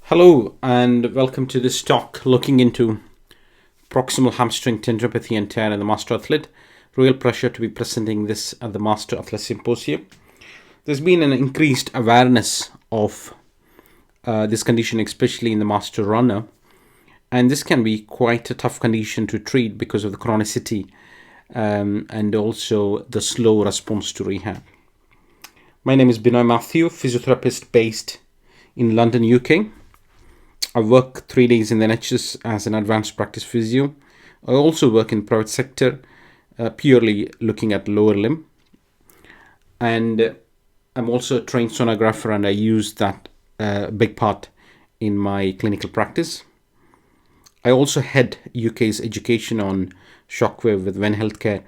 Hello and welcome to this talk looking into proximal hamstring tendinopathy and tear in the Master Athlete. Real pleasure to be presenting this at the Master Athlete Symposium. There's been an increased awareness of this condition, especially in the Master Runner, and this can be quite a tough condition to treat because of the chronicity and also the slow response to rehab. My name is Binoy Matthew, physiotherapist based in London, UK. I work 3 days in the NHS as an advanced practice physio. I also work in private sector, purely looking at lower limb. And I'm also a trained sonographer, and I use that big part in my clinical practice. I also head UK's education on shockwave with Venn Healthcare,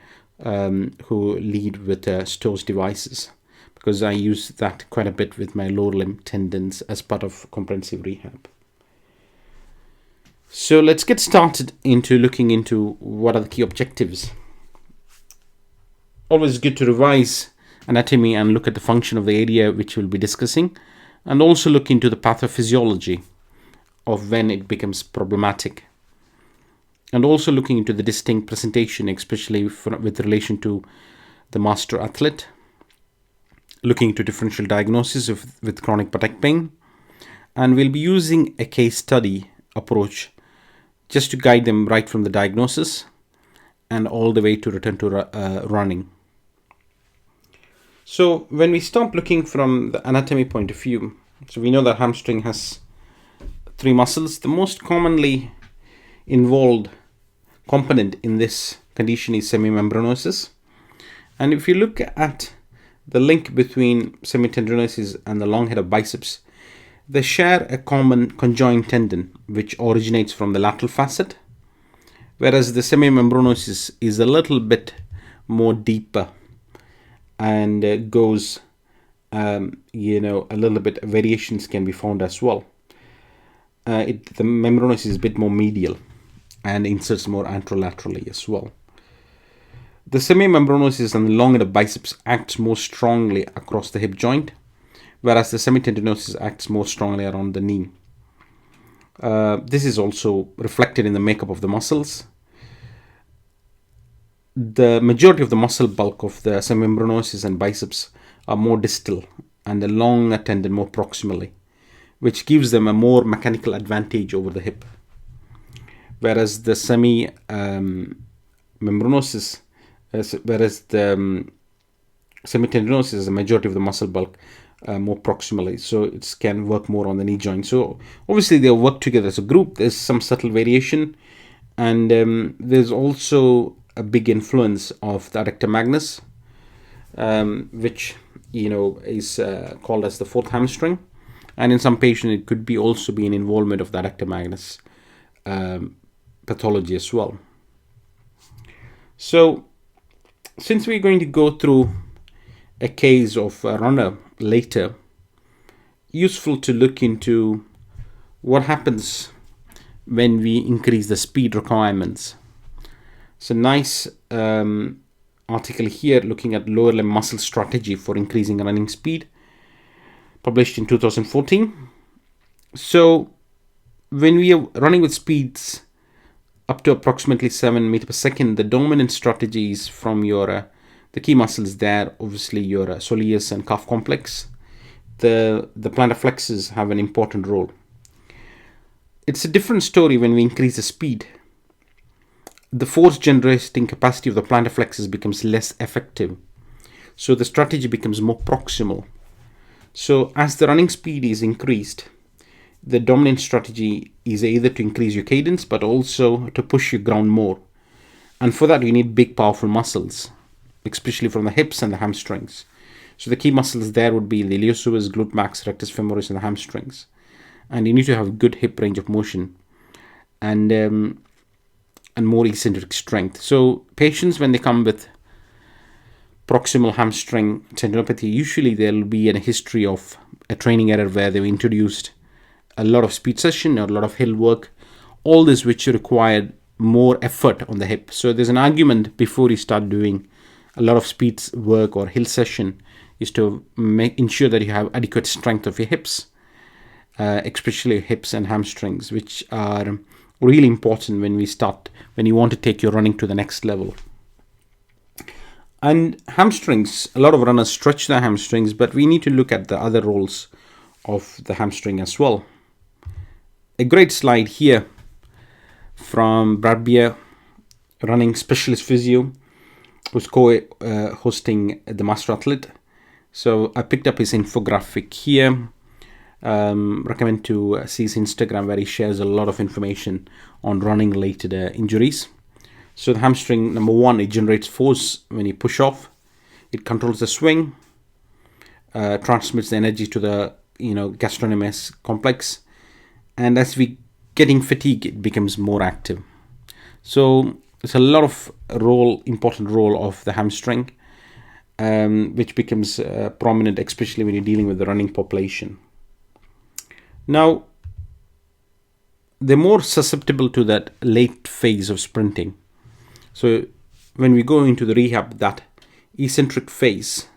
who lead with STORS devices, because I use that quite a bit with my lower limb tendons as part of comprehensive rehab. So let's get started into looking into what are the key objectives. Always good to revise anatomy and look at the function of the area which we'll be discussing, and also look into the pathophysiology of when it becomes problematic, and also looking into the distinct presentation, especially with relation to the Master Athlete, looking into differential diagnosis with chronic back pain, and we'll be using a case study approach just to guide them right from the diagnosis and all the way to return to running. So when we start looking from the anatomy point of view, so we know that hamstring has 3 muscles. The most commonly involved component in this condition is semimembranosus. And if you look at the link between semitendinosus and the long head of biceps, they share a common conjoined tendon which originates from the lateral facet, whereas the semimembranosus is a little bit more deeper and goes, a little bit variations can be found as well. The membranosus is a bit more medial and inserts more anterolaterally as well. The semimembranosus and the long head of biceps acts more strongly across the hip joint, whereas the semitendinosus acts more strongly around the knee. This is also reflected in the makeup of the muscles. The majority of the muscle bulk of the semimembranosus and biceps are more distal and the longer tendon more proximally, which gives them a more mechanical advantage over the hip. Whereas the semitendinosus is the majority of the muscle bulk more proximally, so it can work more on the knee joint. So obviously they work together as a group. There's some subtle variation, and there's also a big influence of the adductor magnus, which is called as the 4th hamstring, and in some patients it could be also be an involvement of the adductor magnus pathology as well. So since we're going to go through a case of a runner later, useful to look into what happens when we increase the speed requirements. So nice article here looking at lower limb muscle strategy for increasing running speed, published in 2014. So when we are running with speeds up to approximately 7 meters per second, the dominant strategies from your the key muscles there, obviously your soleus and calf complex. The plantar flexors have an important role. It's a different story when we increase the speed. The force generating capacity of the plantar flexors becomes less effective, so the strategy becomes more proximal. So as the running speed is increased, the dominant strategy is either to increase your cadence but also to push your ground more, and for that you need big powerful muscles, especially from the hips and the hamstrings. So the key muscles there would be the iliopsoas, glute max, rectus femoris, and the hamstrings. And you need to have good hip range of motion and more eccentric strength. So patients, when they come with proximal hamstring tendinopathy, usually there will be a history of a training error where they've introduced a lot of speed session or a lot of hill work, all this which required more effort on the hip. So there's an argument before you start doing a lot of speed work or hill session is to ensure that you have adequate strength of your hips especially hips and hamstrings, which are really important when you want to take your running to the next level. And hamstrings, a lot of runners stretch their hamstrings, but we need to look at the other roles of the hamstring as well. A great slide here from Brad Beer, running specialist physio, who's co-hosting the Master Athlete. So I picked up his infographic here. Recommend to see his Instagram, where he shares a lot of information on running related injuries. So the hamstring, number one, it generates force when you push off. It controls the swing, transmits the energy to the gastrocnemius complex, and as we getting fatigue, it becomes more active. So it's a lot of important role of the hamstring, which becomes prominent, especially when you're dealing with the running population. Now, they're more susceptible to that late phase of sprinting. So when we go into the rehab, that eccentric phase,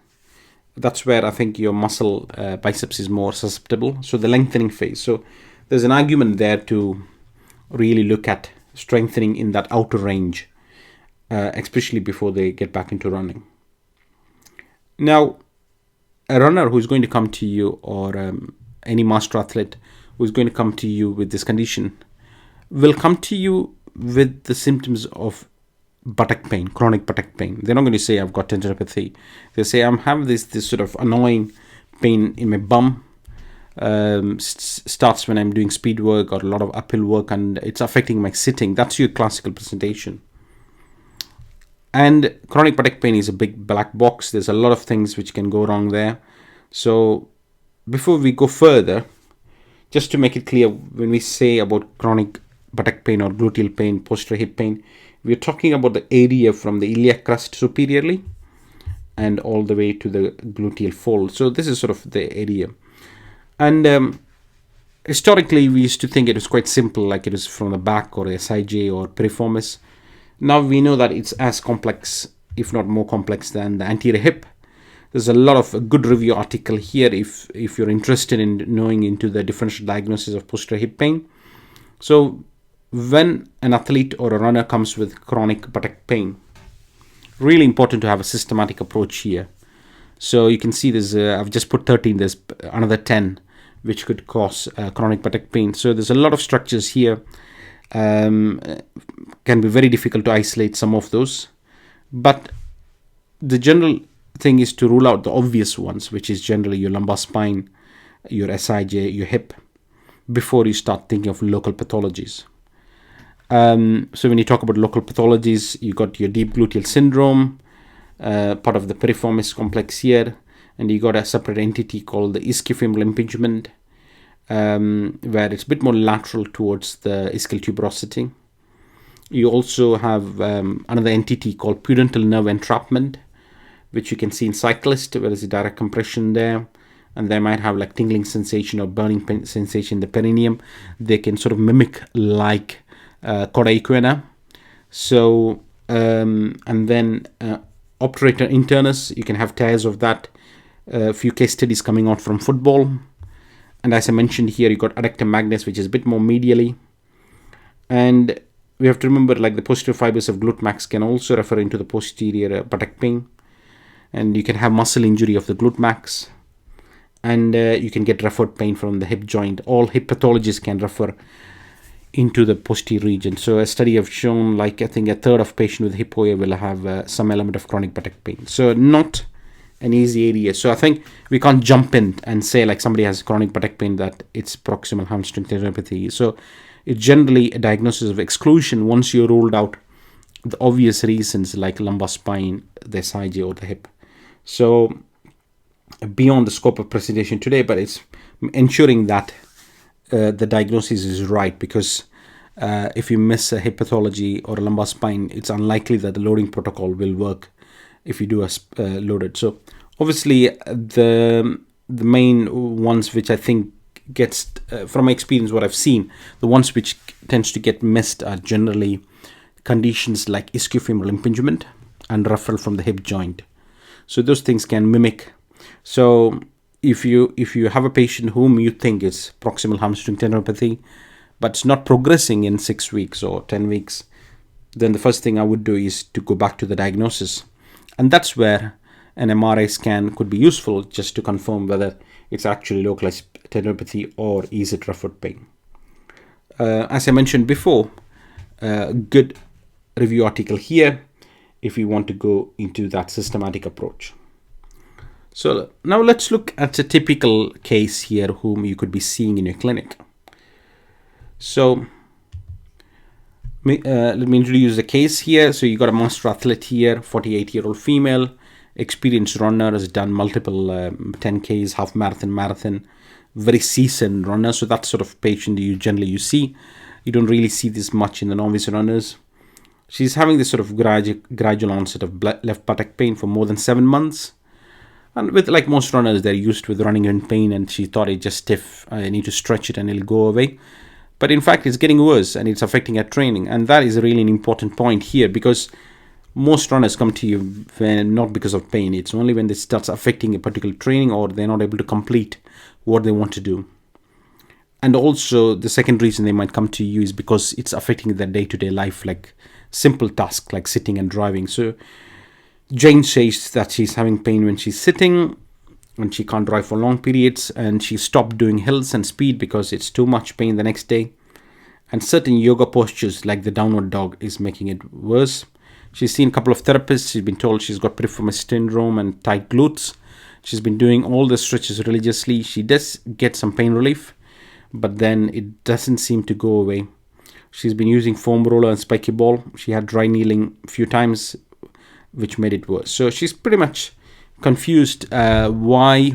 that's where I think your muscle biceps is more susceptible. So the lengthening phase. So there's an argument there to really look at strengthening in that outer range, especially before they get back into running. Now, a runner who's going to come to you, or any master athlete who's going to come to you with this condition, will come to you with the symptoms of buttock pain, chronic buttock pain. They're not going to say I've got tendinopathy. They say I'm having this sort of annoying pain in my bum. Starts when I'm doing speed work or a lot of uphill work, and it's affecting my sitting. That's your classical presentation. And chronic buttock pain is a big black box. There's a lot of things which can go wrong there. So before we go further, just to make it clear, when we say about chronic buttock pain or gluteal pain, posterior hip pain, we're talking about the area from the iliac crest superiorly and all the way to the gluteal fold. So this is sort of the area. And historically, we used to think it was quite simple, like it is from the back or SIJ or piriformis. Now we know that it's as complex, if not more complex, than the anterior hip. There's a lot of good review article here if you're interested in knowing into the differential diagnosis of posterior hip pain. So when an athlete or a runner comes with chronic buttock pain, really important to have a systematic approach here. So you can see there's I've just put 13, there's another 10 which could cause chronic buttock pain. So there's a lot of structures here. Can be very difficult to isolate some of those, but the general thing is to rule out the obvious ones, which is generally your lumbar spine, your SIJ, your hip, before you start thinking of local pathologies. So when you talk about local pathologies, you got your deep gluteal syndrome, part of the piriformis complex here, and you got a separate entity called the ischiofemoral impingement, where it's a bit more lateral towards the ischial tuberosity. You also have another entity called pudendal nerve entrapment, which you can see in cyclists, where there's a direct compression there, and they might have like tingling sensation or burning sensation in the perineum. They can sort of mimic like cauda equina. So and then obturator internus, you can have tears of that. A few case studies coming out from football. And as I mentioned here, you got adductor magnus, which is a bit more medially. And we have to remember, like, the posterior fibers of glute max can also refer into the posterior buttock pain. And you can have muscle injury of the glute max. And you can get referred pain from the hip joint. All hip pathologists can refer into the posterior region. So a study have shown, like, I think a third of patients with hip OA will have some element of chronic buttock pain. So not an easy area. So I think we can't jump in and say like somebody has chronic buttock pain that it's proximal hamstring tendinopathy. So it's generally a diagnosis of exclusion once you ruled out the obvious reasons like lumbar spine, the SIJ or the hip. So beyond the scope of presentation today, but it's ensuring that the diagnosis is right, because if you miss a hip pathology or a lumbar spine, it's unlikely that the loading protocol will work if you do a loaded. So obviously the main ones which I think gets from my experience, what I've seen, the ones which tends to get missed are generally conditions like ischiofemoral impingement and referral from the hip joint. So those things can mimic. So if you have a patient whom you think is proximal hamstring tendinopathy, but it's not progressing in 6 weeks or 10 weeks, then the first thing I would do is to go back to the diagnosis. And that's where an MRI scan could be useful, just to confirm whether it's actually localized tendinopathy or is it rough foot pain. As I mentioned before, a good review article here if you want to go into that systematic approach. So now let's look at a typical case here whom you could be seeing in your clinic. So let me introduce the case here. So you got a master athlete here, 48-year-old female, experienced runner, has done multiple 10Ks, half marathon, marathon, very seasoned runner. So that sort of patient you generally see. You don't really see this much in the novice runners. She's having this sort of gradual onset of left buttock pain for more than 7 months. And with, like most runners, they're used with running in pain, and she thought it's just stiff. I need to stretch it and it'll go away. But in fact, it's getting worse and it's affecting her training. And that is really an important point here, because most runners come to you not because of pain. It's only when it starts affecting a particular training or they're not able to complete what they want to do. And also the second reason they might come to you is because it's affecting their day-to-day life, like simple tasks like sitting and driving. So Jane says that she's having pain when she's sitting, and she can't drive for long periods, and she stopped doing hills and speed because it's too much pain the next day. And certain yoga postures like the downward dog is making it worse. She's seen a couple of therapists. She's been told she's got piriformis syndrome and tight glutes. She's been doing all the stretches religiously. She does get some pain relief, but then it doesn't seem to go away. She's been using foam roller and spiky ball. She had dry needling a few times, which made it worse. So she's pretty much confused why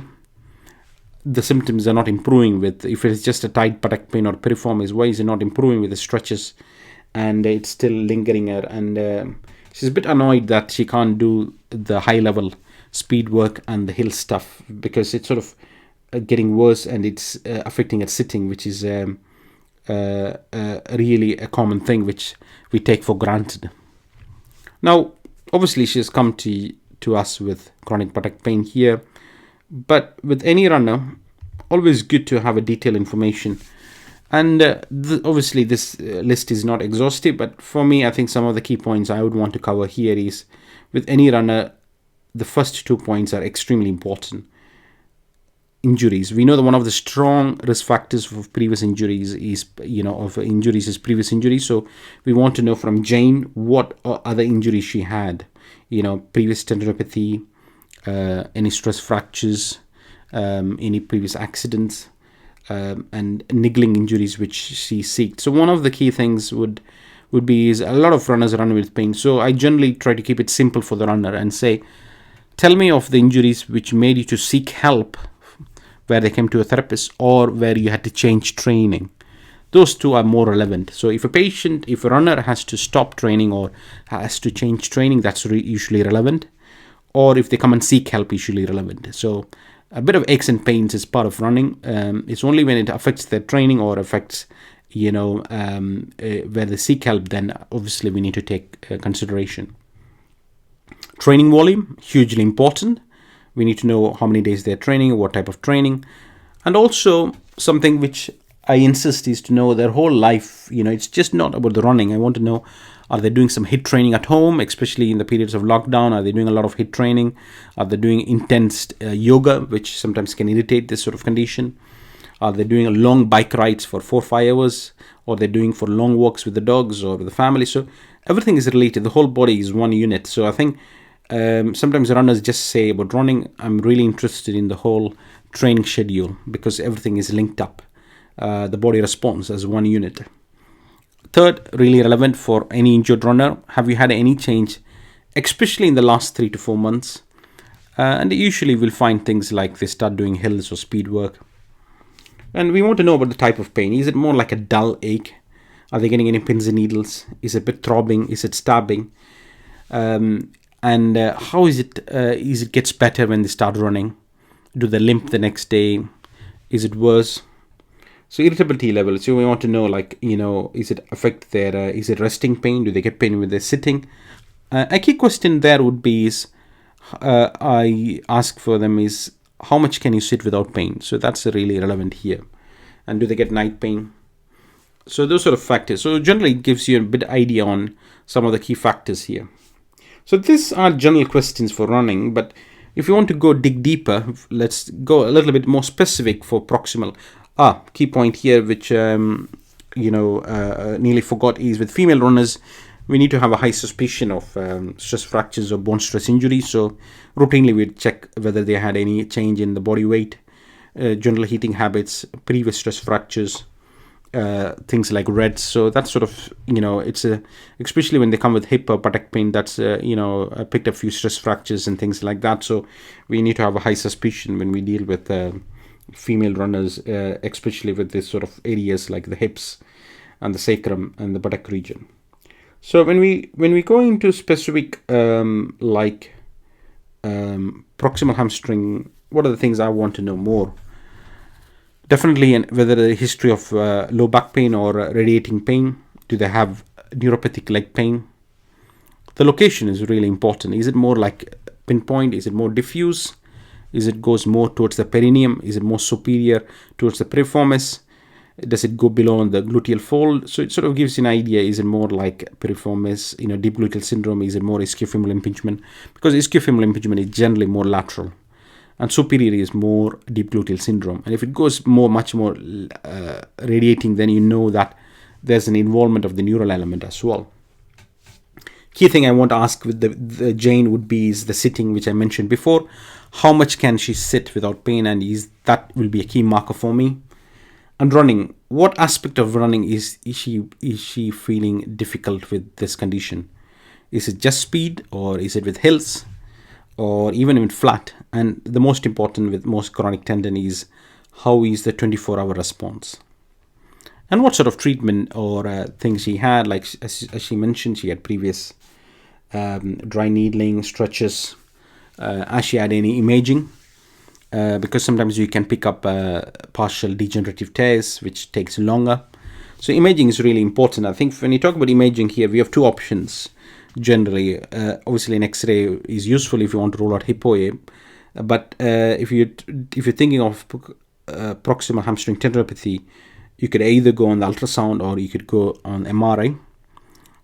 the symptoms are not improving with, if it's just a tight buttock pain or piriformis, why is it not improving with the stretches, and it's still lingering her. And she's a bit annoyed that she can't do the high level speed work and the hill stuff because it's sort of getting worse, and it's affecting her sitting, which is really a common thing which we take for granted. Now obviously she's come to us with chronic buttock pain here, but with any runner, always good to have a detailed information. And obviously this list is not exhaustive, but for me, I think some of the key points I would want to cover here is, with any runner, the first 2 points are extremely important. Injuries. We know that one of the strong risk factors for previous injuries is, previous injuries. So we want to know from Jane what other injuries she had. Previous tendinopathy, any stress fractures, any previous accidents, and niggling injuries which she seeked. So one of the key things would be is a lot of runners run with pain. So I generally try to keep it simple for the runner and say, tell me of the injuries which made you to seek help, where they came to a therapist or where you had to change training. Those two are more relevant. So if a runner has to stop training or has to change training, that's usually relevant. Or if they come and seek help, usually relevant. So a bit of aches and pains is part of running. It's only when it affects their training or affects, where they seek help, then obviously we need to take consideration. Training volume, hugely important. We need to know how many days they're training, what type of training. And also something which I insist is to know their whole life. It's just not about the running. I want to know, are they doing some HIIT training at home, especially in the periods of lockdown? Are they doing a lot of HIIT training? Are they doing intense yoga, which sometimes can irritate this sort of condition? Are they doing long bike rides for 4 or 5 hours? Or they're doing for long walks with the dogs or the family? So everything is related. The whole body is one unit. So I think sometimes runners just say about running, I'm really interested in the whole training schedule because everything is linked up. The body responds as one unit. Third, really relevant for any injured runner, have you had any change, especially in the last 3 to 4 months? And usually we'll find things like they start doing hills or speed work. And we want to know about the type of pain. Is it more like a dull ache? Are they getting any pins and needles? Is it a bit throbbing? Is it stabbing? And how is it gets better when they start running? Do they limp the next day? Is it worse? So irritability level. So we want to know, is it affect their, is it resting pain? Do they get pain when they're sitting? A key question there would be I ask for them is, how much can you sit without pain? So that's really relevant here. And do they get night pain? So those sort of factors. So generally it gives you a bit idea on some of the key factors here. So these are general questions for running, but if you want to go dig deeper, let's go a little bit more specific for proximal. Key point here, which nearly forgot, is with female runners, we need to have a high suspicion of stress fractures or bone stress injuries. So routinely we'd check whether they had any change in the body weight, general heating habits, previous stress fractures, things like REDs. So that's sort of, it's especially when they come with hip or buttock pain, that's, picked a few stress fractures and things like that. So we need to have a high suspicion when we deal with female runners, especially with this sort of areas like the hips and the sacrum and the buttock region. So when we go into specific proximal hamstring, what are the things I want to know more? Definitely, whether the history of low back pain or radiating pain. Do they have neuropathic leg pain? The location is really important. Is it more like pinpoint? Is it more diffuse? Is it goes more towards the perineum? Is it more superior towards the piriformis? Does it go below the gluteal fold? So it sort of gives you an idea. Is it more like piriformis, deep gluteal syndrome? Is it more ischiofemoral impingement? Because ischiofemoral impingement is generally more lateral, and superior is more deep gluteal syndrome. And if it goes much more radiating, then you know that there's an involvement of the neural element as well. Key thing I want to ask with the Jane would be is the sitting, which I mentioned before. How much can she sit without pain? And that will be a key marker for me. And running, what aspect of running is she feeling difficult with this condition? Is it just speed, or is it with hills, or even with flat? And the most important with most chronic tendon is how is the 24-hour response? And what sort of treatment or things she had, like as she mentioned, she had previous dry needling, stretches. Has she had any imaging? Because sometimes you can pick up partial degenerative tears, which takes longer. So imaging is really important. I think when you talk about imaging here, we have two options. Generally, obviously an X-ray is useful if you want to rule out hip OA, but if you're thinking of proximal hamstring tendinopathy, you could either go on the ultrasound or you could go on MRI.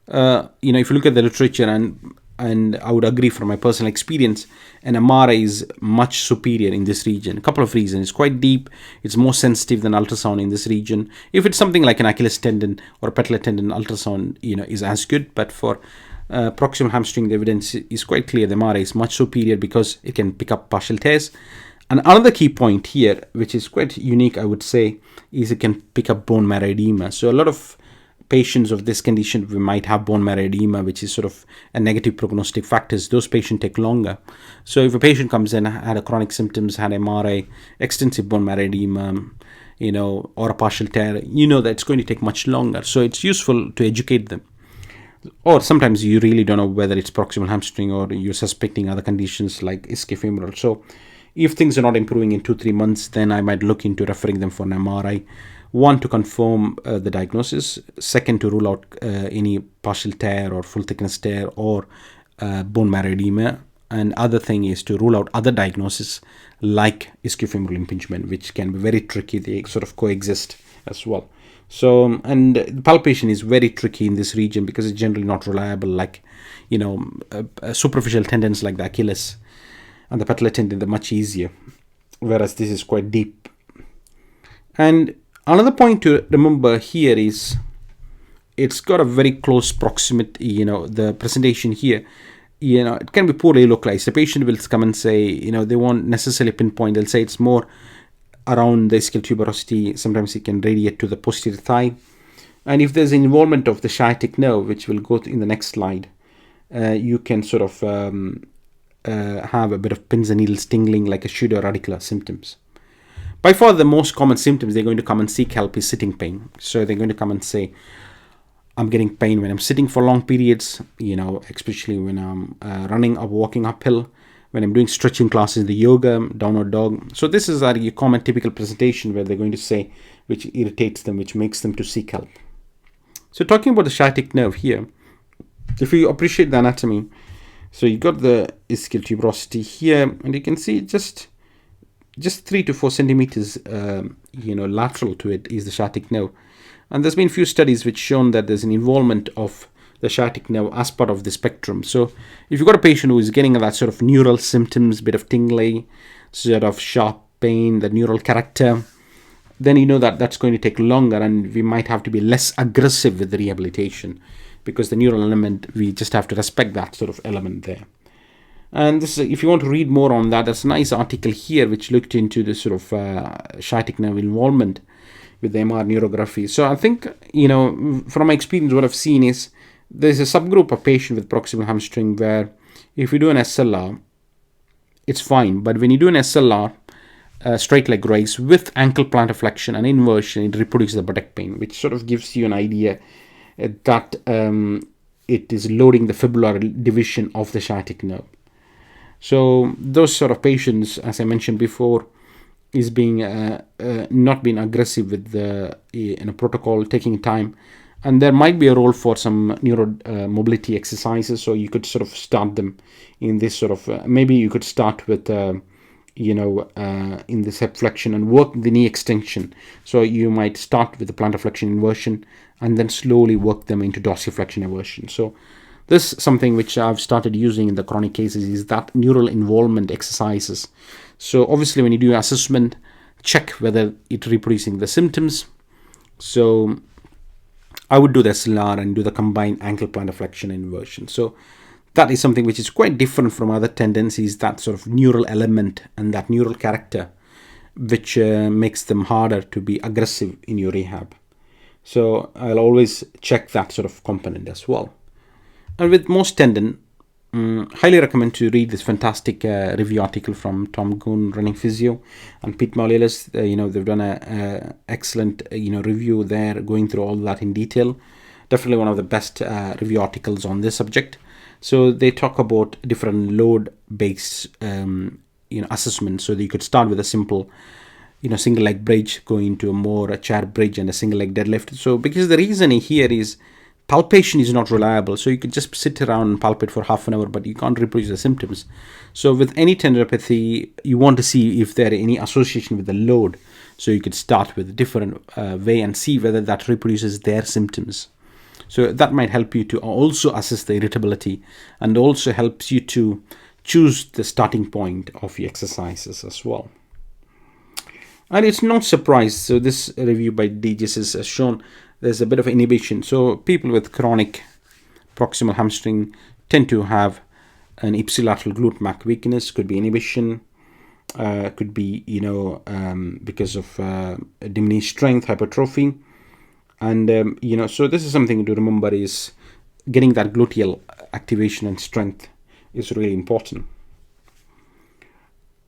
If you look at the literature, and I would agree from my personal experience, an MRI is much superior in this region. A couple of reasons. It's quite deep. It's more sensitive than ultrasound in this region. If it's something like an Achilles tendon or a patellar tendon, ultrasound is as good. But for proximal hamstring, the evidence is quite clear. The MRI is much superior because it can pick up partial tears. And another key point here, which is quite unique, I would say, is it can pick up bone marrow edema. So a lot of patients of this condition, we might have bone marrow edema, which is sort of a negative prognostic factors. Those patients take longer. So if a patient comes in, had a chronic symptoms, had MRI, extensive bone marrow edema, or a partial tear, that it's going to take much longer. So it's useful to educate them. Or sometimes you really don't know whether it's proximal hamstring or you're suspecting other conditions like ischiofemoral. So if things are not improving in 2-3 months, then I might look into referring them for an MRI. One, to confirm the diagnosis. Second, to rule out any partial tear or full thickness tear or bone marrow edema. And other thing is to rule out other diagnoses like ischiofemoral impingement, which can be very tricky. They sort of coexist as well. So, and the palpation is very tricky in this region because it's generally not reliable, like, superficial tendons like the Achilles and the patellar tendon, they're much easier, whereas this is quite deep. And another point to remember here is it's got a very close proximity, the presentation here, it can be poorly localized. The patient will come and say, they won't necessarily pinpoint, they'll say it's more around the ischial tuberosity. Sometimes it can radiate to the posterior thigh. And if there's involvement of the sciatic nerve, which will go in the next slide, you can sort of have a bit of pins and needles tingling like a pseudoradicular symptoms. By far the most common symptoms they're going to come and seek help is sitting pain. So they're going to come and say, I'm getting pain when I'm sitting for long periods, especially when I'm running or walking uphill, when I'm doing stretching classes, the yoga, downward dog. So this is a common typical presentation where they're going to say, which irritates them, which makes them to seek help. So talking about the sciatic nerve here, if you appreciate the anatomy, so you got the ischial tuberosity here, and you can see just just 3 to 4 centimeters, lateral to it is the sciatic nerve. And there's been few studies which shown that there's an involvement of the sciatic nerve as part of the spectrum. So if you've got a patient who is getting that sort of neural symptoms, bit of tingling, sort of sharp pain, the neural character, then you know that that's going to take longer, and we might have to be less aggressive with the rehabilitation, because the neural element, we just have to respect that sort of element there. And this is, if you want to read more on that, there's a nice article here which looked into the sort of sciatic nerve involvement with the MR neurography. So I think, from my experience, what I've seen is there's a subgroup of patients with proximal hamstring where if you do an SLR, it's fine. But when you do an SLR, straight leg raise with ankle plantar flexion and inversion, it reproduces the buttock pain, which sort of gives you an idea that it is loading the fibular division of the sciatic nerve. So those sort of patients, as I mentioned before, is being not being aggressive with the protocol, taking time. And there might be a role for some neuro mobility exercises. So you could sort of start them in this sort of, maybe you could start with, in this hip flexion and work the knee extension. So you might start with the plantar flexion inversion and then slowly work them into dorsiflexion inversion. So this is something which I've started using in the chronic cases, is that neural involvement exercises. So obviously when you do assessment, check whether it's reproducing the symptoms. So I would do the SLR and do the combined ankle plantar flexion inversion. So that is something which is quite different from other tendencies, that sort of neural element and that neural character, which makes them harder to be aggressive in your rehab. So I'll always check that sort of component as well. And with most tendon, highly recommend to read this fantastic review article from Tom Goon, Running Physio, and Pete Maulelis. They've done a excellent review there, going through all that in detail. Definitely one of the best review articles on this subject. So they talk about different load-based assessment. So that you could start with a simple single leg bridge, go into a chair bridge and a single leg deadlift. So because the reasoning here is palpation is not reliable, so you could just sit around and palpate for half an hour, but you can't reproduce the symptoms. So with any tendinopathy, you want to see if there are any association with the load. So you could start with a different way and see whether that reproduces their symptoms. So that might help you to also assess the irritability, and also helps you to choose the starting point of your exercises as well. And it's no surprise, so this review by DGS has shown there's a bit of inhibition. So people with chronic proximal hamstring tend to have an ipsilateral glute mac weakness. Could be inhibition, could be because of diminished strength, hypertrophy, and so this is something to remember, is getting that gluteal activation and strength is really important.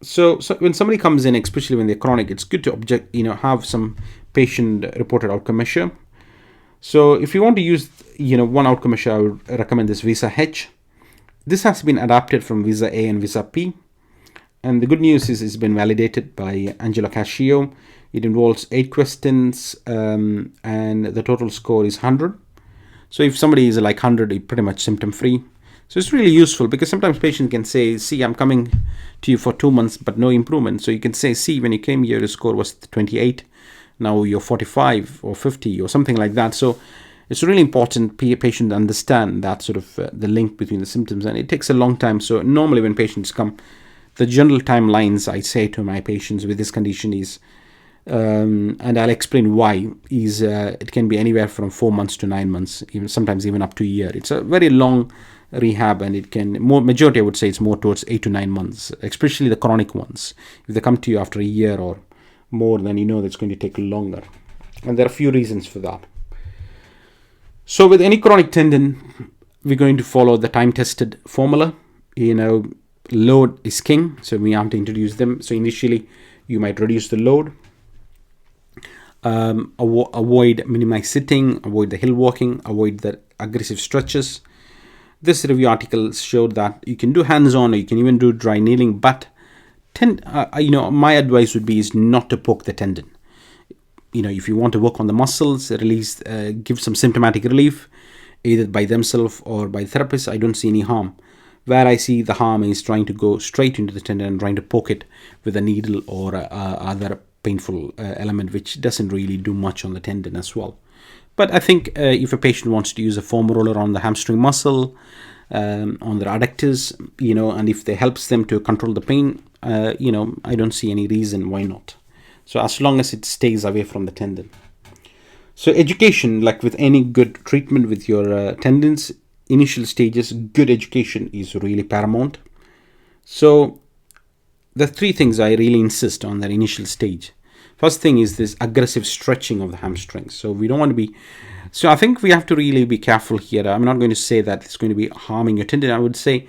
So when somebody comes in, especially when they're chronic, it's good to have some patient reported outcome measure. So if you want to use, one outcome measure, I would recommend this Visa H. This has been adapted from Visa A and Visa P. And the good news is it's been validated by Angelo Cascio. It involves 8 questions and the total score is 100. So if somebody is like 100, it's pretty much symptom free. So it's really useful, because sometimes patients can say, see, I'm coming to you for 2 months, but no improvement. So you can say, see, when you came here, your score was 28. Now you're 45 or 50 or something like that. So it's really important patient understand that sort of the link between the symptoms, and it takes a long time. So normally when patients come, the general timelines I say to my patients with this condition is, and I'll explain why, is it can be anywhere from 4 months to 9 months, sometimes even up to a year. It's a very long rehab, and it can, majority I would say it's more towards 8 to 9 months, especially the chronic ones. If they come to you after a year or more, then that's going to take longer, and there are a few reasons for that. So with any chronic tendon, we're going to follow the time-tested formula. Load is king, so we have to introduce them. So initially you might reduce the load, minimize sitting, avoid the hill walking, avoid the aggressive stretches. This review article showed that you can do hands-on, or you can even do dry kneeling, but my advice would be is not to poke the tendon. If you want to work on the muscles, release, give some symptomatic relief, either by themselves or by therapists, I don't see any harm. where I see the harm is trying to go straight into the tendon and trying to poke it with a needle or other painful element, which doesn't really do much on the tendon as well. But I think if a patient wants to use a foam roller on the hamstring muscle, on their adductors, and if it helps them to control the pain, I don't see any reason why not. So as long as it stays away from the tendon. So education, like with any good treatment with your tendons, initial stages, good education is really paramount. So the three things I really insist on that initial stage. First thing is this aggressive stretching of the hamstrings. So we don't want to be, so I think we have to really be careful here. I'm not going to say that it's going to be harming your tendon. I would say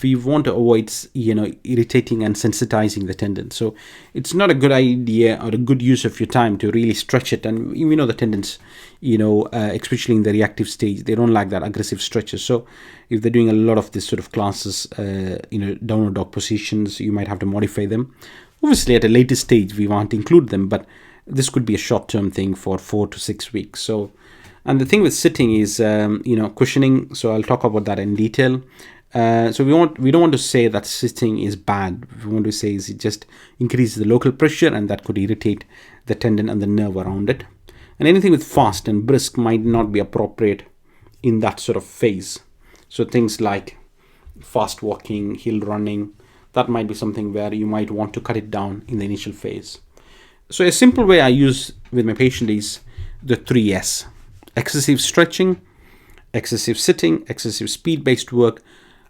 we want to avoid, irritating and sensitizing the tendon. So it's not a good idea or a good use of your time to really stretch it. And we know the tendons, especially in the reactive stage, they don't like that aggressive stretches. So if they're doing a lot of this sort of classes, downward dog positions, you might have to modify them. Obviously, at a later stage, we want to include them, but this could be a short-term thing for 4 to 6 weeks. So, and the thing with sitting is, cushioning. So I'll talk about that in detail. So we don't want to say that sitting is bad. We want to say is it just increases the local pressure, and that could irritate the tendon and the nerve around it. And anything with fast and brisk might not be appropriate in that sort of phase. So things like fast walking, hill running, that might be something where you might want to cut it down in the initial phase. So a simple way I use with my patient is the 3S: excessive stretching, excessive sitting, excessive speed-based work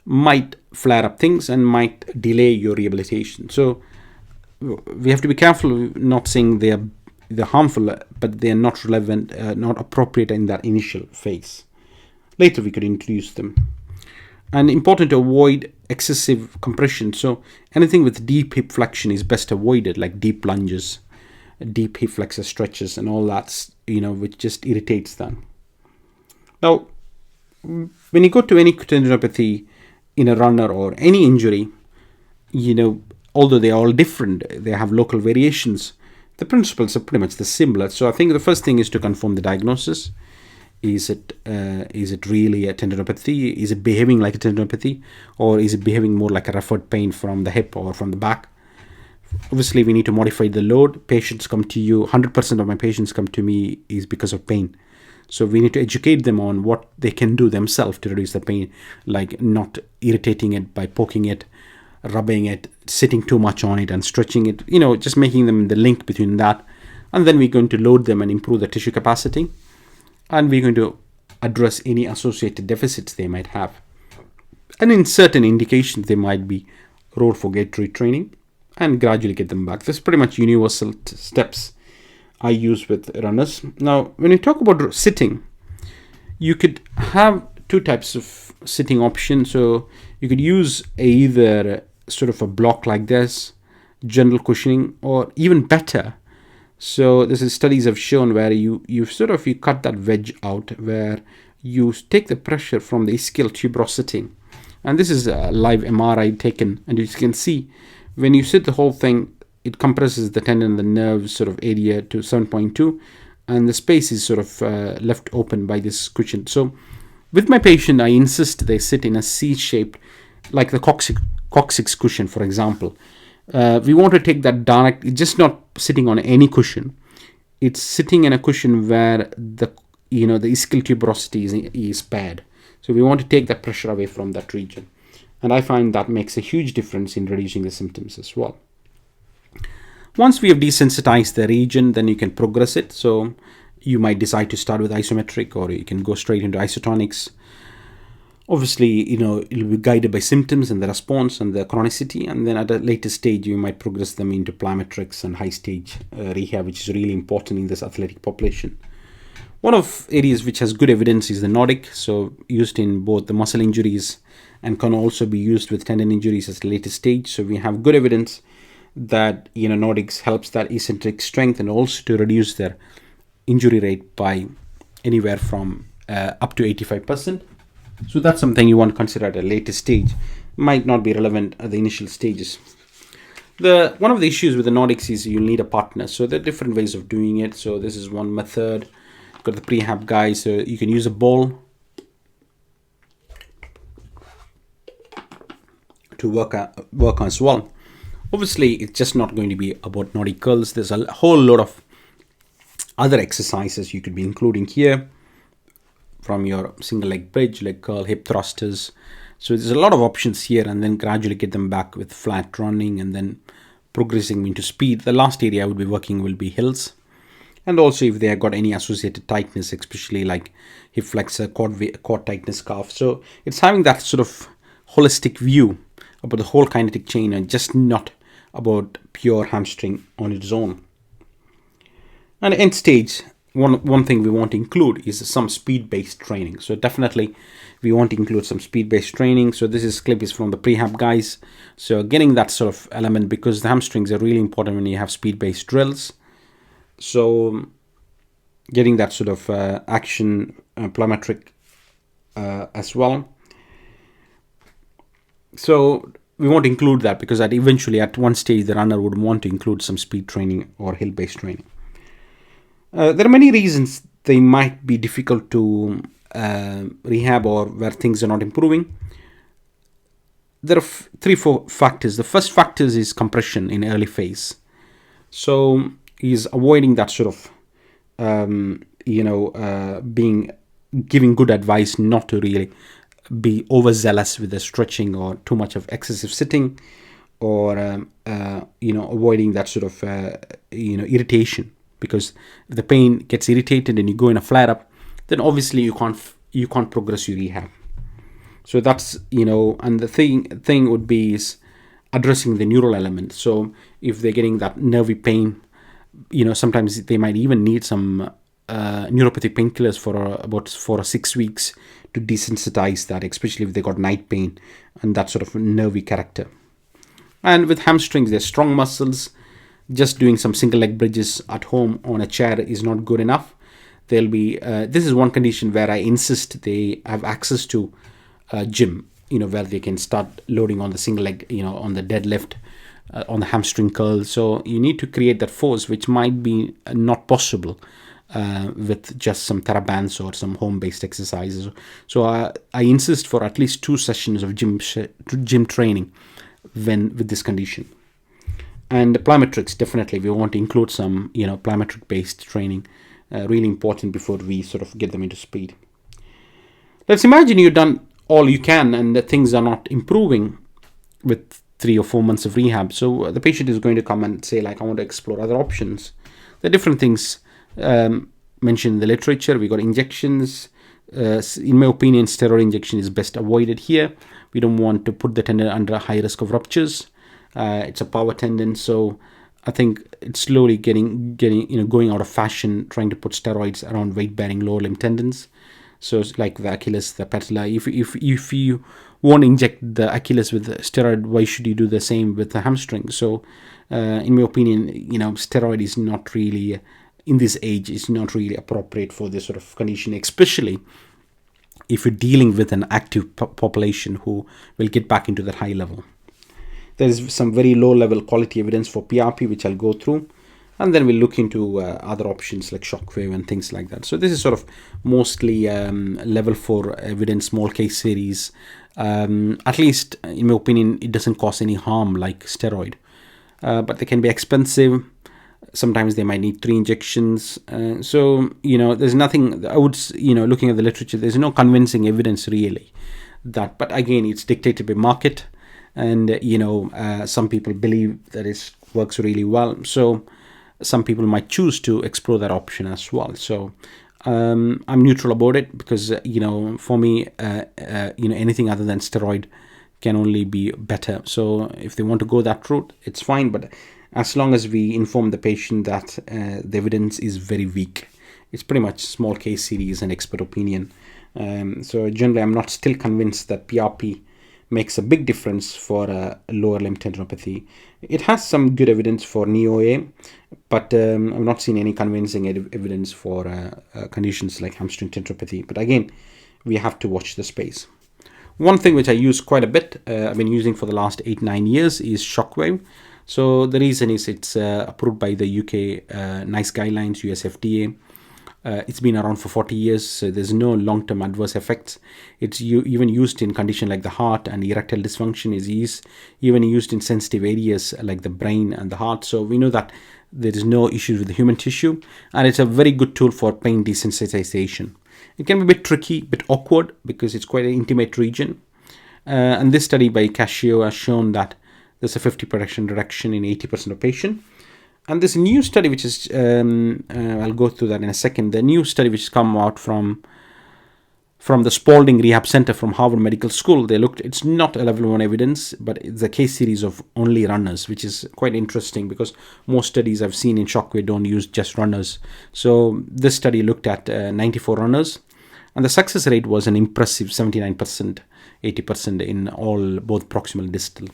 might flare up things and might delay your rehabilitation. So we have to be careful not saying they're harmful, but they're not relevant, not appropriate in that initial phase. Later we could introduce them. And important to avoid excessive compression. So anything with deep hip flexion is best avoided, like deep lunges, deep hip flexor stretches, and all that, which just irritates them. Now, when you go to any tendinopathy in a runner or any injury, although they are all different, they have local variations, the principles are pretty much the similar. So I think the first thing is to confirm the diagnosis. Is it really a tendinopathy? Is it behaving like a tendinopathy, or is it behaving more like a referred pain from the hip or from the back? Obviously, we need to modify the load. Patients come to you, 100% of my patients come to me is because of pain. So we need to educate them on what they can do themselves to reduce the pain, like not irritating it by poking it, rubbing it, sitting too much on it and stretching it, just making them the link between that. And then we're going to load them and improve the tissue capacity. And we're going to address any associated deficits they might have. And in certain indications, they might be road for gait retraining and gradually get them back. That's pretty much universal steps I use with runners. Now, when you talk about sitting, you could have two types of sitting options. So you could use either sort of a block like this, general cushioning, or even better. So this is studies have shown where you cut that wedge out, where you take the pressure from the ischial tuberosity. And this is a live MRI taken, and you can see when you sit the whole thing, it compresses the tendon and the nerve sort of area to 7.2, and the space is sort of left open by this cushion. So with my patient, I insist they sit in a C-shaped, like the coccyx cushion, for example. We want to take that direct, it's just not sitting on any cushion. It's sitting in a cushion where the ischial tuberosity is paired. So we want to take that pressure away from that region. And I find that makes a huge difference in reducing the symptoms as well. Once we have desensitized the region, then you can progress it. So you might decide to start with isometric, or you can go straight into isotonics. Obviously, it'll be guided by symptoms and the response and the chronicity. And then at a later stage, you might progress them into plyometrics and high stage rehab, which is really important in this athletic population. One of areas which has good evidence is the Nordic. So used in both the muscle injuries and can also be used with tendon injuries at a later stage. So we have good evidence that, Nordics helps that eccentric strength and also to reduce their injury rate by anywhere from up to 85%. So that's something you want to consider at a later stage. Might not be relevant at the initial stages. One of the issues with the Nordics is you'll need a partner. So there are different ways of doing it. So this is one method. Got the prehab guys. So you can use a ball. to work on as well. Obviously, it's just not going to be about Nordic curls. There's a whole lot of other exercises you could be including here, from your single leg bridge, leg curl, hip thrusters. So there's a lot of options here, and then gradually get them back with flat running and then progressing into speed. The last area I would be working will be hills. And also if they have got any associated tightness, especially like hip flexor, cord tightness, calf. So it's having that sort of holistic view about the whole kinetic chain and just not about pure hamstring on its own. And end stage, one thing we want to include is some speed-based training. So definitely we want to include some speed-based training. So this clip is from the prehab guys. So getting that sort of element, because the hamstrings are really important when you have speed-based drills. So getting that sort of action plyometric as well. So we want to include that because eventually at one stage the runner would want to include some speed training or hill-based training. There are many reasons they might be difficult to rehab or where things are not improving. There are 3-4 factors. The first factor is compression in early phase. So he's avoiding that sort of giving good advice not to really be overzealous with the stretching or too much of excessive sitting, or avoiding that sort of irritation, because if the pain gets irritated and you go in a flare up, then obviously you can't progress your rehab. So that's, and the thing would be is addressing the neural element. So if they're getting that nervy pain, sometimes they might even need some neuropathic painkillers for about 4 or 6 weeks to desensitize that, especially if they got night pain and that sort of nervy character. And with hamstrings, they're strong muscles. Just doing some single leg bridges at home on a chair is not good enough. There'll be this is one condition where I insist they have access to a gym, where they can start loading on the single leg, on the deadlift, on the hamstring curl. So you need to create that force, which might be not possible with just some TheraBands or some home-based exercises. So I insist for at least 2 sessions of gym training with this condition. And plyometrics, definitely we want to include some plyometric-based training, really important before we sort of get them into speed. Let's imagine you've done all you can and the things are not improving with 3 or 4 months of rehab. So the patient is going to come and say, like, I want to explore other options. There are different things mentioned in the literature. We got injections. In my opinion, steroid injection is best avoided here. We don't want to put the tendon under a high risk of ruptures. It's a power tendon, so I think it's slowly getting going out of fashion, trying to put steroids around weight-bearing lower limb tendons. So it's like the Achilles, the patella. If you won't inject the Achilles with the steroid, why should you do the same with the hamstring? So in my opinion, steroid is not really, in this age, is not really appropriate for this sort of condition, especially if you're dealing with an active population who will get back into that high level. There is some very low level quality evidence for PRP, which I'll go through, and then we'll look into other options like shockwave and things like that. So this is sort of mostly level 4 evidence, small case series. At least in my opinion, it doesn't cause any harm like steroid, but they can be expensive. Sometimes they might need 3 injections. So there's nothing, I would, looking at the literature, there's no convincing evidence really that, but again, it's dictated by market. And some people believe that it works really well, so some people might choose to explore that option as well. So I'm neutral about it, because for me anything other than steroid can only be better. So if they want to go that route, it's fine, but as long as we inform the patient that the evidence is very weak, it's pretty much small case series and expert opinion. So generally I'm not still convinced that PRP makes a big difference for lower limb tendinopathy. It has some good evidence for knee OA, but I've not seen any convincing evidence for conditions like hamstring tendinopathy. But again, we have to watch the space. One thing which I use quite a bit, I've been using for the last 8-9 years, is shockwave. So the reason is it's approved by the UK NICE guidelines, US FDA. It's been around for 40 years, so there's no long-term adverse effects. It's even used in conditions like the heart, and erectile dysfunction is even used in sensitive areas like the brain and the heart. So we know that there is no issues with the human tissue, and it's a very good tool for pain desensitization. It can be a bit tricky, a bit awkward, because it's quite an intimate region. And this study by Cascio has shown that there's a 50% reduction in 80% of patients. And this new study, which is, I'll go through that in a second, the new study which has come out from the Spalding Rehab Center from Harvard Medical School, they looked, it's not a level 1 evidence, but it's a case series of only runners, which is quite interesting because most studies I've seen in Shockwave don't use just runners. So this study looked at 94 runners, and the success rate was an impressive 79%, 80% in all, both proximal and distal.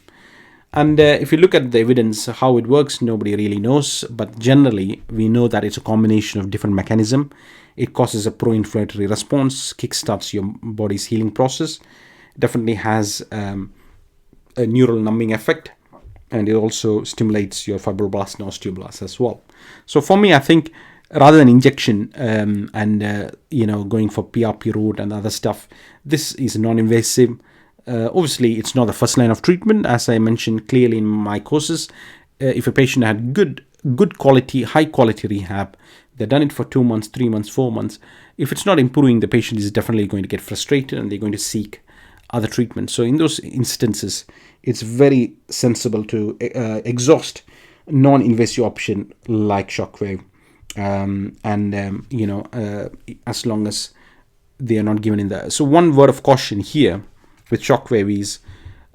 And if you look at the evidence, how it works, nobody really knows. But generally, we know that it's a combination of different mechanisms. It causes a pro-inflammatory response, kickstarts your body's healing process. It definitely has a neural numbing effect. And it also stimulates your fibroblasts and osteoblasts as well. So for me, I think rather than injection going for PRP route and other stuff, this is non-invasive. Obviously, it's not the first line of treatment, as I mentioned clearly in my courses. If a patient had good quality, high quality rehab, they've done it for 2 months, 3 months, 4 months. If it's not improving, the patient is definitely going to get frustrated and they're going to seek other treatment. So in those instances, it's very sensible to exhaust non-invasive option like Shockwave, as long as they are not given in the. So one word of caution here with Shockwave is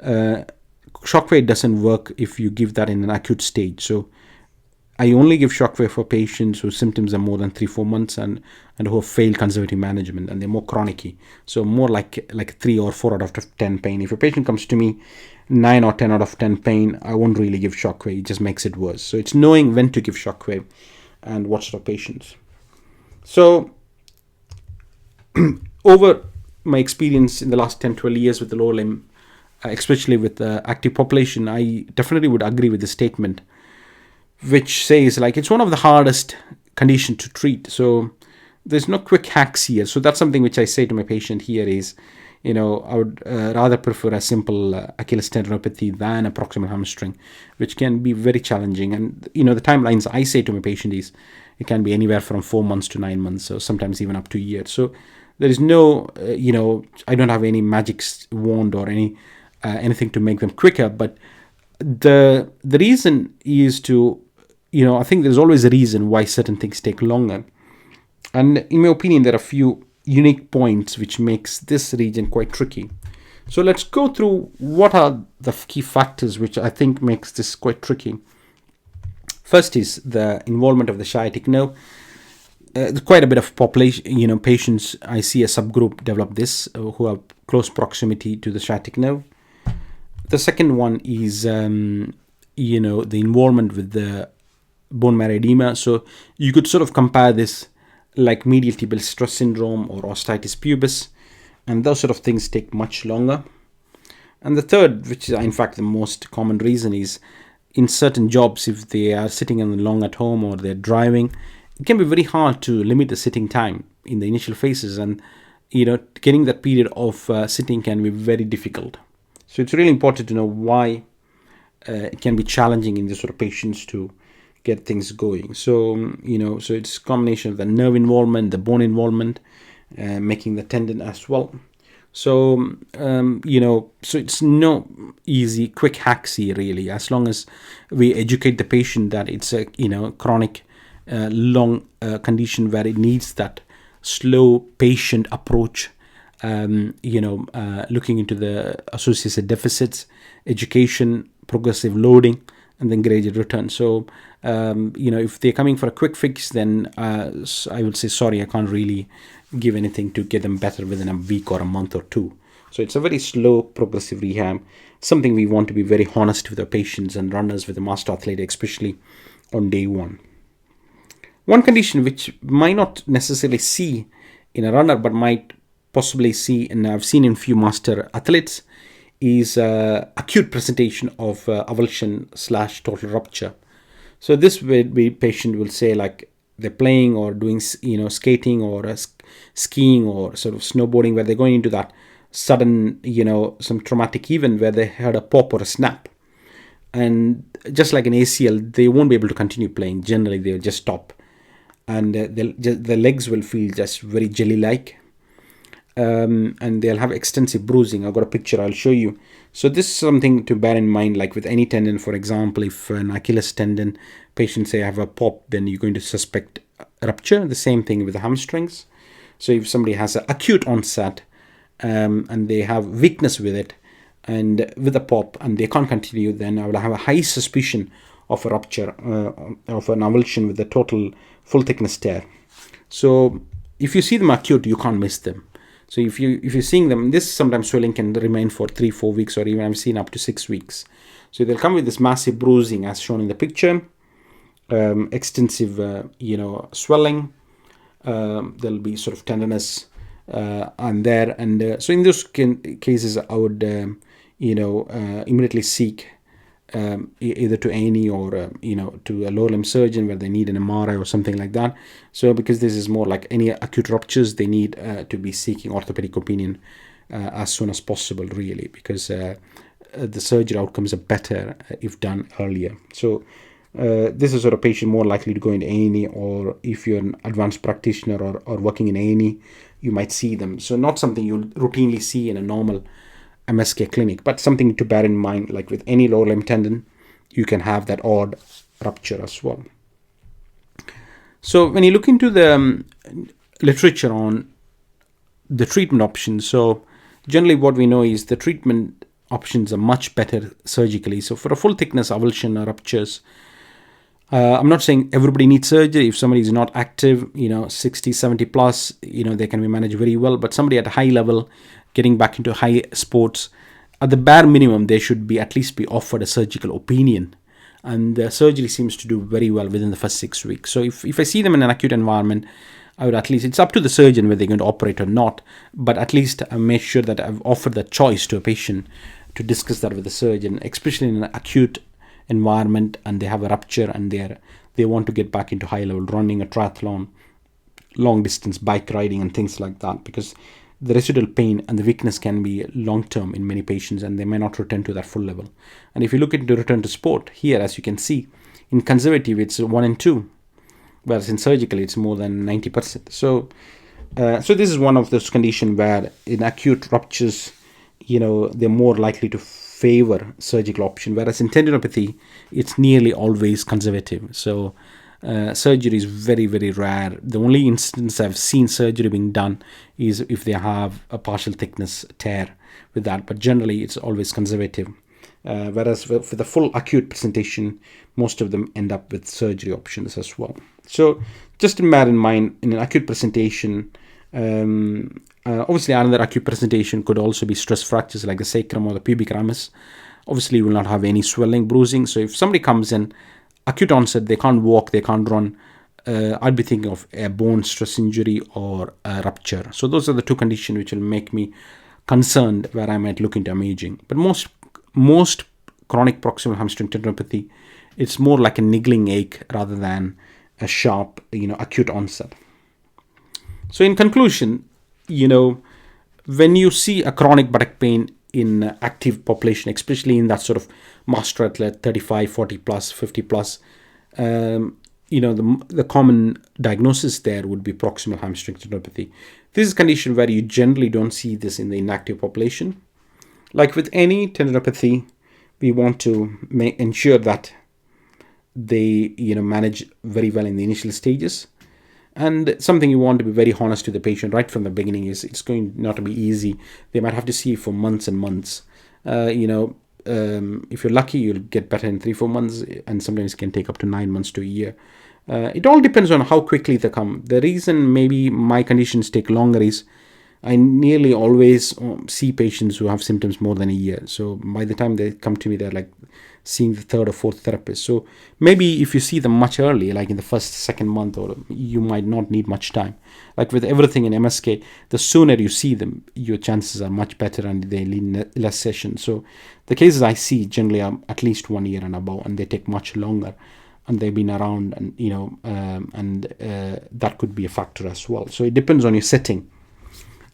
Shockwave doesn't work if you give that in an acute stage. So I only give Shockwave for patients whose symptoms are more than 3-4 months and who have failed conservative management and they're more chronic. So more like 3 or 4 out of 10 pain. If a patient comes to me 9 or 10 out of 10 pain, I won't really give Shockwave. It just makes it worse. So it's knowing when to give Shockwave and what sort of patients. So over my experience in the last 10-12 years with the lower limb, especially with the active population, I definitely would agree with the statement which says like it's one of the hardest conditions to treat. So there's no quick hacks here. So that's something which I say to my patient here is, I would rather prefer a simple Achilles tendinopathy than a proximal hamstring, which can be very challenging. And the timelines I say to my patient is it can be anywhere from 4 months to 9 months, or sometimes even up to a year. So there is no, I don't have any magic wand or anything to make them quicker. But the reason is to, I think there's always a reason why certain things take longer. And in my opinion, there are a few unique points which makes this region quite tricky. So let's go through what are the key factors which I think makes this quite tricky. First is the involvement of the sciatic nerve. Quite a bit of population, patients, I see a subgroup develop this who have close proximity to the sciatic nerve. The second one is, the involvement with the bone marrow edema. So you could sort of compare this like medial tibial stress syndrome or osteitis pubis, and those sort of things take much longer. And the third, which is in fact the most common reason, is in certain jobs, if they are sitting long at home or they're driving, it can be very hard to limit the sitting time in the initial phases, and getting that period of sitting can be very difficult. So it's really important to know why it can be challenging in this sort of patients to get things going. So so it's a combination of the nerve involvement, the bone involvement, making the tendon as well. So so it's no easy quick hacks here really, as long as we educate the patient that it's a chronic long condition where it needs that slow patient approach, looking into the associated deficits, education, progressive loading, and then graded return. So if they're coming for a quick fix, then I would say sorry, I can't really give anything to get them better within a week or a month or two. So it's a very slow progressive rehab, something we want to be very honest with our patients and runners with the master athlete, especially on day one. One condition which might not necessarily see in a runner but might possibly see, and I've seen in few master athletes, is acute presentation of avulsion / total rupture. So this way, patient will say like, they're playing or doing, skating or skiing or sort of snowboarding, where they're going into that sudden, some traumatic event where they had a pop or a snap. And just like an ACL, they won't be able to continue playing. Generally, they'll just stop. And the legs will feel just very jelly-like. And they'll have extensive bruising. I've got a picture I'll show you. So this is something to bear in mind, like with any tendon. For example, if an Achilles tendon, patients say have a pop, then you're going to suspect rupture. The same thing with the hamstrings. So if somebody has an acute onset and they have weakness with it and with a pop and they can't continue, then I will have a high suspicion of a rupture of an avulsion with a total full thickness tear. So if you see them acute, you can't miss them. So if you're seeing them, this sometimes swelling can remain for 3-4 weeks, or even I've seen up to 6 weeks. So they'll come with this massive bruising as shown in the picture, extensive swelling. There'll be sort of tenderness and there, and so in those cases I would immediately seek either to A&E or to a lower limb surgeon where they need an MRI or something like that. So because this is more like any acute ruptures, they need to be seeking orthopedic opinion as soon as possible, really, because the surgery outcomes are better if done earlier. So this is sort of patient more likely to go into A&E, or if you're an advanced practitioner or working in A&E, you might see them. So not something you'll routinely see in a normal MSK clinic, but something to bear in mind, like with any lower limb tendon, you can have that odd rupture as well. So when you look into the literature on the treatment options, so generally what we know is the treatment options are much better surgically. So for a full thickness avulsion or ruptures, I'm not saying everybody needs surgery. If somebody is not active, 60, 70 plus, they can be managed very well. But somebody at a high level, getting back into high sports, at the bare minimum, they should at least be offered a surgical opinion. And the surgery seems to do very well within the first 6 weeks. So if I see them in an acute environment, I would at least, it's up to the surgeon whether they're going to operate or not, but at least I make sure that I've offered the choice to a patient to discuss that with the surgeon, especially in an acute environment and they have a rupture and they want to get back into high level running, a triathlon, long distance bike riding and things like that, because the residual pain and the weakness can be long term in many patients and they may not return to that full level. And if you look into return to sport, here as you can see, in conservative it's 1 and 2, whereas in surgical it's more than 90%. So this is one of those conditions where in acute ruptures, they're more likely to favor surgical option, whereas in tendinopathy it's nearly always conservative. So surgery is very, very rare. The only instance I've seen surgery being done is if they have a partial thickness tear with that, but generally it's always conservative. Whereas for the full acute presentation, most of them end up with surgery options as well. So just to bear in mind, in an acute presentation, obviously another acute presentation could also be stress fractures like the sacrum or the pubic ramus. Obviously you will not have any swelling, bruising. So if somebody comes in acute onset, they can't walk, they can't run, I'd be thinking of a bone stress injury or a rupture. So those are the two conditions which will make me concerned where I might look into imaging. But most chronic proximal hamstring tendinopathy, it's more like a niggling ache rather than a sharp, acute onset. So in conclusion, when you see a chronic buttock pain in active population, especially in that sort of master athlete, 35, 40 plus, 50 plus, the common diagnosis there would be proximal hamstring tendinopathy. This is a condition where you generally don't see this in the inactive population. Like with any tendinopathy, we want to ensure that they manage very well in the initial stages. And something you want to be very honest to the patient right from the beginning is it's going not to be easy. They might have to see for months and months. If you're lucky, you'll get better in 3-4 months, and sometimes it can take up to 9 months to a year. It all depends on how quickly they come. The reason maybe my conditions take longer is I nearly always see patients who have symptoms more than a year. So by the time they come to me, they're like seeing the third or fourth therapist. So maybe if you see them much early, like in the first, second month, or you might not need much time. Like with everything in MSK, the sooner you see them, your chances are much better and they need less sessions. So the cases I see generally are at least 1 year and above, and they take much longer. and they've been around, and that could be a factor as well. So it depends on your setting.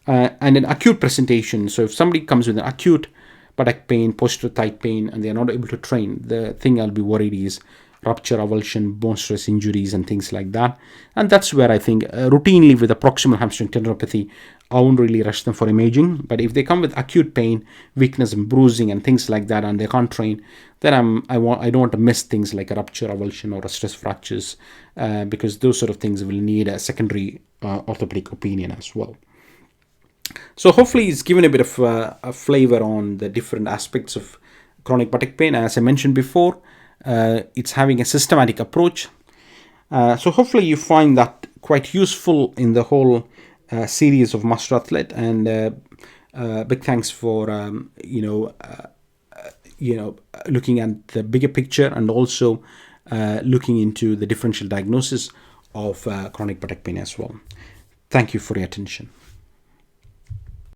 And an acute presentation. So if somebody comes with an acute buttock pain, posterior thigh pain, and they're not able to train, the thing I'll be worried is rupture, avulsion, bone stress injuries, and things like that. And that's where I think routinely with a proximal hamstring tendinopathy, I won't really rush them for imaging. But if they come with acute pain, weakness and bruising and things like that, and they can't train, then I don't want to miss things like a rupture, avulsion, or a stress fractures, because those sort of things will need a secondary orthopedic opinion as well. So hopefully it's given a bit of a flavor on the different aspects of chronic buttock pain. As I mentioned before, it's having a systematic approach. So hopefully you find that quite useful in the whole series of Master Athlete. And big thanks for looking at the bigger picture, and also looking into the differential diagnosis of chronic buttock pain as well. Thank you for your attention.